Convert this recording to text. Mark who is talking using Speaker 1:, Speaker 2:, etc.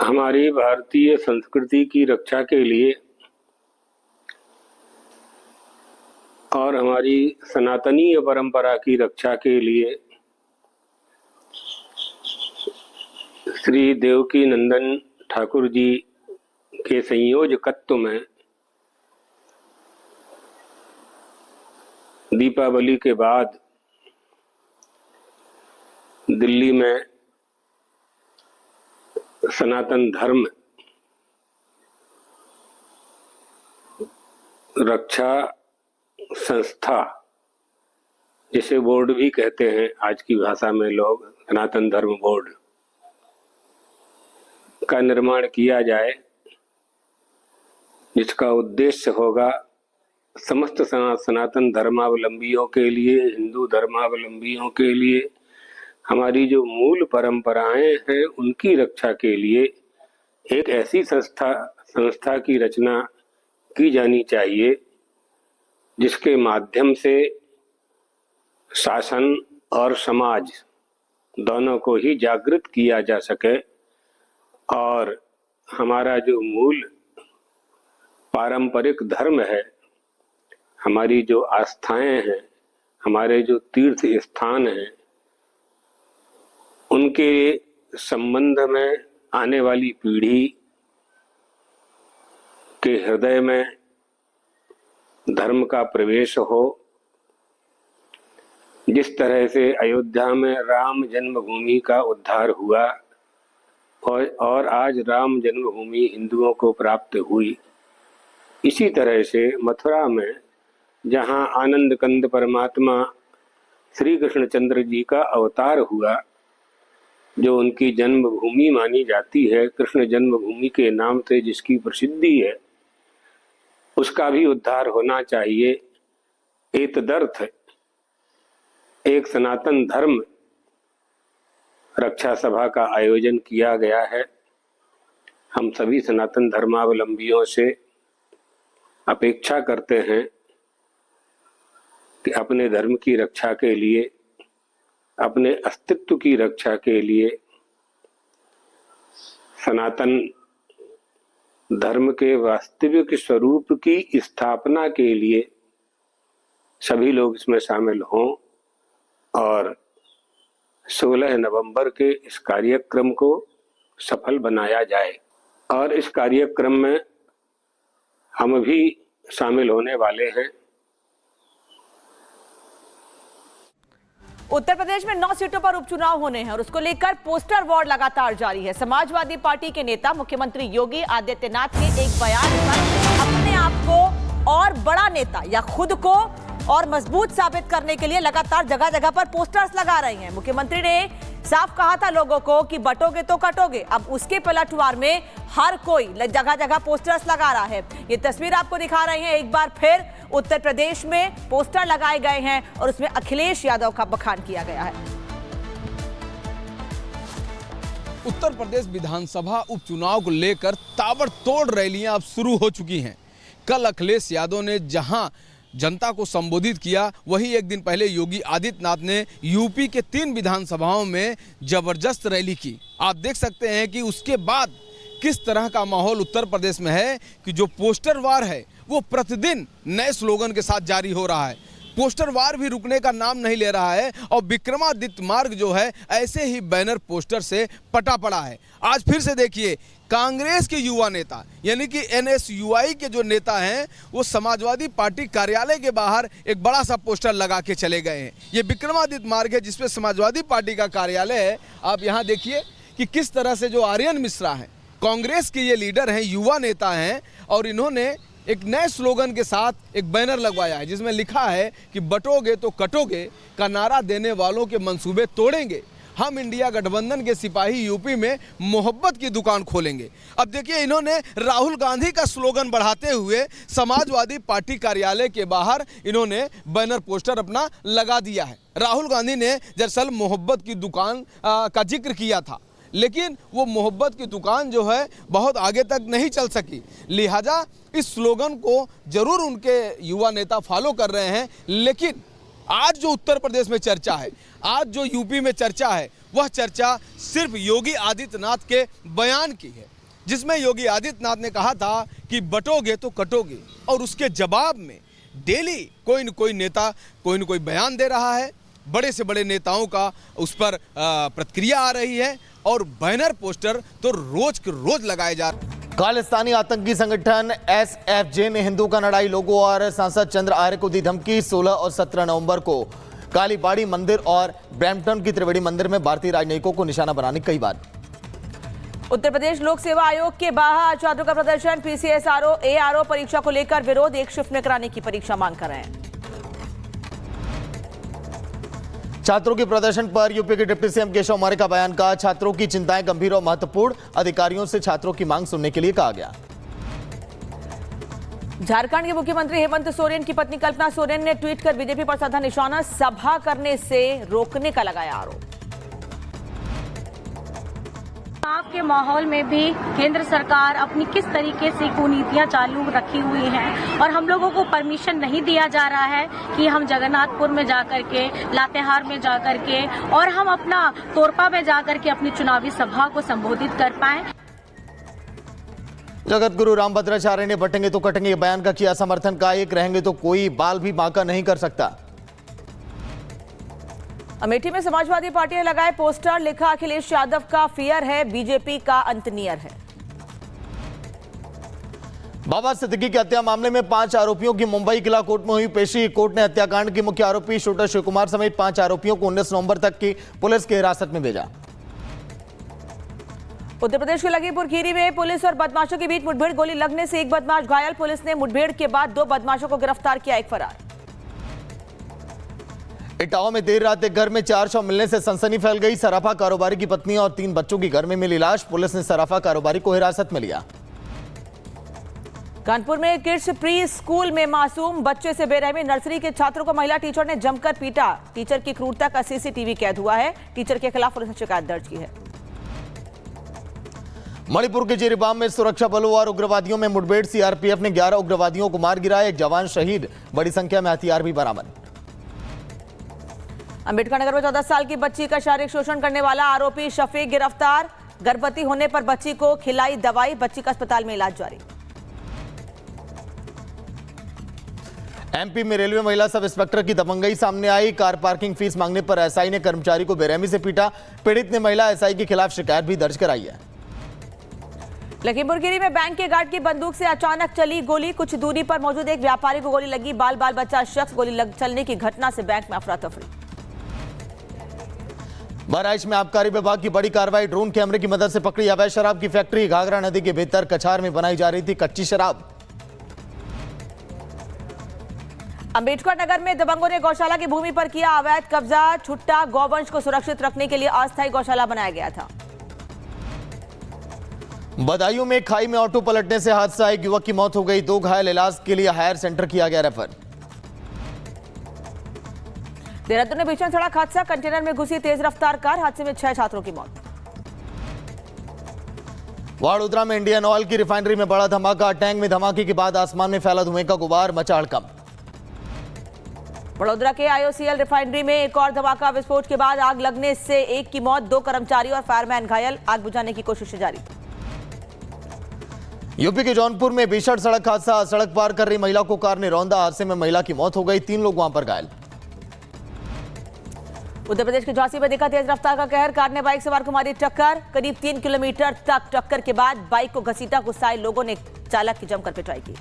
Speaker 1: हमारी भारतीय संस्कृति की रक्षा के लिए और हमारी सनातनीय परंपरा की रक्षा के लिए श्री देवकी नंदन ठाकुर जी के संयोजकत्व में दीपावली के बाद दिल्ली में सनातन धर्म रक्षा संस्था, जिसे बोर्ड भी कहते हैं आज की भाषा में लोग, सनातन धर्म बोर्ड का निर्माण किया जाए, जिसका उद्देश्य होगा समस्त सनातन धर्मावलंबियों के लिए, हिंदू धर्मावलंबियों के लिए, हमारी जो मूल परंपराएं हैं उनकी रक्षा के लिए एक ऐसी संस्था की रचना की जानी चाहिए जिसके माध्यम से शासन और समाज दोनों को ही जागृत किया जा सके और हमारा जो मूल पारंपरिक धर्म है, हमारी जो आस्थाएं हैं, हमारे जो तीर्थ स्थान हैं, उनके संबंध में आने वाली पीढ़ी के हृदय में धर्म का प्रवेश हो। जिस तरह से अयोध्या में राम जन्मभूमि का उद्धार हुआ और आज राम जन्मभूमि हिंदुओं को प्राप्त हुई, इसी तरह से मथुरा में जहाँ आनंद कंद परमात्मा श्री कृष्णचंद्र जी का अवतार हुआ, जो उनकी जन्मभूमि मानी जाती है, कृष्ण जन्मभूमि के नाम से जिसकी प्रसिद्धि है, उसका भी उद्धार होना चाहिए। एतदर्थ एक सनातन धर्म रक्षा सभा का आयोजन किया गया है। हम सभी सनातन धर्मावलंबियों से अपेक्षा करते हैं कि अपने धर्म की रक्षा के लिए, अपने अस्तित्व की रक्षा के लिए, सनातन धर्म के वास्तविक स्वरूप की स्थापना के लिए सभी लोग इसमें शामिल हों और 16 नवंबर के इस कार्यक्रम को सफल बनाया जाए। और इस कार्यक्रम में हम भी शामिल होने वाले हैं।
Speaker 2: उत्तर प्रदेश में 9 सीटों पर उपचुनाव होने हैं और उसको लेकर पोस्टर वॉर लगातार जारी है। समाजवादी पार्टी के नेता मुख्यमंत्री योगी आदित्यनाथ के एक बयान पर अपने आप को और बड़ा नेता या खुद को और मजबूत साबित करने के लिए लगातार जगह जगह पर पोस्टर्स लगा रहे हैं। मुख्यमंत्री ने साफ कहा था लोगों को कि बटोगे तो कटोगे। अब उसके पलटवार में हर कोई जगह जगह पोस्टर्स लगा रहा है। ये तस्वीर आपको दिखा रहे हैं। एक बार फिर उत्तर प्रदेश में पोस्टर लगाए गए हैं और उसमें अखिलेश यादव का बखान किया गया है।
Speaker 3: उत्तर प्रदेश विधानसभा उपचुनाव को लेकर ताबड़तोड़ रैलियां अब शुरू हो चुकी हैं। कल अखिलेश यादव ने जहां जनता को संबोधित किया, वही एक दिन पहले योगी आदित्यनाथ ने यूपी के 3 विधानसभाओं में जबरदस्त रैली की। आप देख सकते हैं कि उसके बाद किस तरह का माहौल उत्तर प्रदेश में है कि जो पोस्टर वार है वो प्रतिदिन नए स्लोगन के साथ जारी हो रहा है। पोस्टर वार भी रुकने का नाम नहीं ले रहा है और विक्रमादित्य मार्ग जो है ऐसे ही बैनर पोस्टर से पटा पड़ा है। आज फिर से देखिए, कांग्रेस के युवा नेता यानी कि NSUI के जो नेता हैं वो समाजवादी पार्टी कार्यालय के बाहर एक बड़ा सा पोस्टर लगा के चले गए हैं। ये विक्रमादित्य मार्ग है जिसपे समाजवादी पार्टी का कार्यालय है। आप यहाँ देखिए कि किस तरह से जो आर्यन मिश्रा हैं, कांग्रेस के ये लीडर हैं, युवा नेता हैं, और इन्होंने एक नए स्लोगन के साथ एक बैनर लगवाया है जिसमें लिखा है कि बटोगे तो कटोगे का नारा देने वालों के मंसूबे तोड़ेंगे। हम इंडिया गठबंधन के सिपाही यूपी में मोहब्बत की दुकान खोलेंगे। अब देखिए, इन्होंने राहुल गांधी का स्लोगन बढ़ाते हुए समाजवादी पार्टी कार्यालय के बाहर इन्होंने बैनर पोस्टर अपना लगा दिया है। राहुल गांधी ने दरअसल मोहब्बत की दुकान का जिक्र किया था, लेकिन वो मोहब्बत की दुकान जो है बहुत आगे तक नहीं चल सकी। लिहाजा इस स्लोगन को जरूर उनके युवा नेता फॉलो कर रहे हैं, लेकिन आज जो उत्तर प्रदेश में चर्चा है, आज जो यूपी में चर्चा है, वह चर्चा सिर्फ योगी आदित्यनाथ के बयान की है, जिसमें योगी आदित्यनाथ ने कहा था कि बटोगे तो कटोगे, और उसके जवाब में डेली कोई न कोई नेता कोई न कोई बयान दे रहा है। बड़े से बड़े नेताओं का उस पर प्रतिक्रिया आ रही है और बैनर पोस्टर तो रोज के रोज लगाए जा रहे हैं।
Speaker 4: खालिस्तानी आतंकी संगठन SFJ ने हिंदू कन्नड़ाई लोगों और सांसद चंद्र आर्य को दी धमकी। 16 और 17 नवंबर को कालीबाड़ी मंदिर और ब्रैम्पटन की त्रिवेणी मंदिर में भारतीय राजनयिकों को निशाना बनाने कई बार।
Speaker 2: उत्तर प्रदेश लोक सेवा आयोग के बाहर छात्रों का प्रदर्शन। PCSRO ARO परीक्षा को लेकर विरोध, एक शिफ्ट में कराने की परीक्षा मांग कर रहे हैं।
Speaker 4: छात्रों के प्रदर्शन पर यूपी के डिप्टी सीएम केशव मौर्य का बयान। कहा, छात्रों की चिंताएं गंभीर और महत्वपूर्ण, अधिकारियों से छात्रों की मांग सुनने के लिए कहा गया।
Speaker 2: झारखंड के मुख्यमंत्री हेमंत सोरेन की पत्नी कल्पना सोरेन ने ट्वीट कर बीजेपी पर साधा निशाना, सभा करने से रोकने का लगाया आरोप।
Speaker 5: चुनाव के माहौल में भी केंद्र सरकार अपनी किस तरीके से कुनीतियां चालू रखी हुई हैं और हम लोगों को परमिशन नहीं दिया जा रहा है कि हम जगन्नाथपुर में जाकर के, लातेहार में जाकर के और हम अपना तोरपा में जाकर के अपनी चुनावी सभा को संबोधित कर पाएं।
Speaker 4: जगत गुरु रामभद्राचार्य ने बटेंगे तो कटेंगे बयान का किया समर्थन। का एक रहेंगे तो कोई बाल भी बांका नहीं कर सकता।
Speaker 2: अमेठी में समाजवादी पार्टी ने लगाए पोस्टर, लिखा अखिलेश यादव का फियर है, बीजेपी का अंत नियर है।
Speaker 4: बाबा सिद्दीकी की हत्या मामले में 5 आरोपियों की मुंबई किला कोर्ट में हुई पेशी। कोर्ट ने हत्याकांड के मुख्य आरोपी शूटर शिव कुमार समेत 5 आरोपियों को 19 नवंबर तक की पुलिस की हिरासत में भेजा।
Speaker 2: उत्तर प्रदेश के लखीमपुर खीरी में पुलिस और बदमाशों के बीच मुठभेड़, गोली लगने से एक बदमाश घायल। पुलिस ने मुठभेड़ के बाद 2 बदमाशों को गिरफ्तार किया, एक फरार।
Speaker 4: इटावा में देर रात एक घर में 4 शव मिलने से सनसनी फैल गई। सराफा कारोबारी की पत्नी और 3 बच्चों की घर में मिली लाश। पुलिस ने सराफा कारोबारी को हिरासत में लिया।
Speaker 2: कानपुर में किड्स प्री स्कूल में मासूम बच्चे से बेरहमी, नर्सरी के छात्रों को महिला टीचर ने जमकर पीटा। टीचर की क्रूरता का CCTV कैद हुआ है। टीचर के खिलाफ पुलिस ने शिकायत दर्ज की है।
Speaker 4: मणिपुर के जिरीबाम में सुरक्षा बलों और उग्रवादियों में मुठभेड़। CRPF ने 11 उग्रवादियों को मार गिराया, एक जवान शहीद, बड़ी संख्या में हथियार भी बरामद।
Speaker 2: अंबेडकर नगर में 14 साल की बच्ची का शारीरिक शोषण करने वाला आरोपी शफीक गिरफ्तार। गर्भवती होने पर बच्ची को खिलाई दवाई, बच्ची का अस्पताल में इलाज जारी।
Speaker 4: MP में रेलवे महिला सब इंस्पेक्टर की दबंगई सामने आई। कार पार्किंग फीस मांगने पर SI ने कर्मचारी को बेरहमी से पीटा। पीड़ित ने महिला SI के खिलाफ शिकायत भी दर्ज कराई है।
Speaker 2: लखीमपुर खीरी में बैंक के गार्ड की बंदूक से अचानक चली गोली। कुछ दूरी पर मौजूद एक व्यापारी को गोली लगी। बाल बच्चा शख्स, गोली चलने की घटना से बैंक में अफरा तफरी।
Speaker 4: बहराइच में आबकारी विभाग की बड़ी कार्रवाई। ड्रोन कैमरे की मदद से पकड़ी अवैध शराब की फैक्ट्री। घाघरा नदी के भीतर कछार में बनाई जा रही थी कच्ची शराब।
Speaker 2: अंबेडकर नगर में दबंगों ने गौशाला की भूमि पर किया अवैध कब्जा। छुट्टा गौवंश को सुरक्षित रखने के लिए अस्थायी गौशाला बनाया गया था।
Speaker 4: बदायूं में खाई में ऑटो पलटने से हादसा, एक युवक की मौत हो गई। 2 घायल, इलाज के लिए हायर सेंटर किया गया रेफर।
Speaker 2: देहरादून में भीषण सड़क हादसा, कंटेनर में घुसी तेज रफ्तार कार, हादसे में 6 छात्रों की मौत।
Speaker 4: वडोदरा में इंडियन ऑयल की रिफाइनरी में बड़ा धमाका। टैंक में धमाके के बाद आसमान में फैला धुएं का गुबार, मचा हड़कंप।
Speaker 2: वडोदरा के IOCL रिफाइनरी में एक और धमाका, विस्फोट के बाद आग लगने से एक की मौत, 2 कर्मचारी और फायरमैन घायल। आग बुझाने की कोशिश जारी।
Speaker 4: यूपी के जौनपुर में भीषण सड़क हादसा, सड़क पार कर रही महिला को कार ने रौंदा। हादसे में महिला की मौत हो गई, 3 लोग वहां पर घायल।
Speaker 2: उत्तर प्रदेश के झांसी में देखा तेज रफ्तार का कहर, कार ने बाइक सवार को मारी टक्कर। करीब 3 किलोमीटर तक टक्कर के बाद बाइक को घसीटा, गुस्साए लोगों ने चालक की जमकर पिटाई की।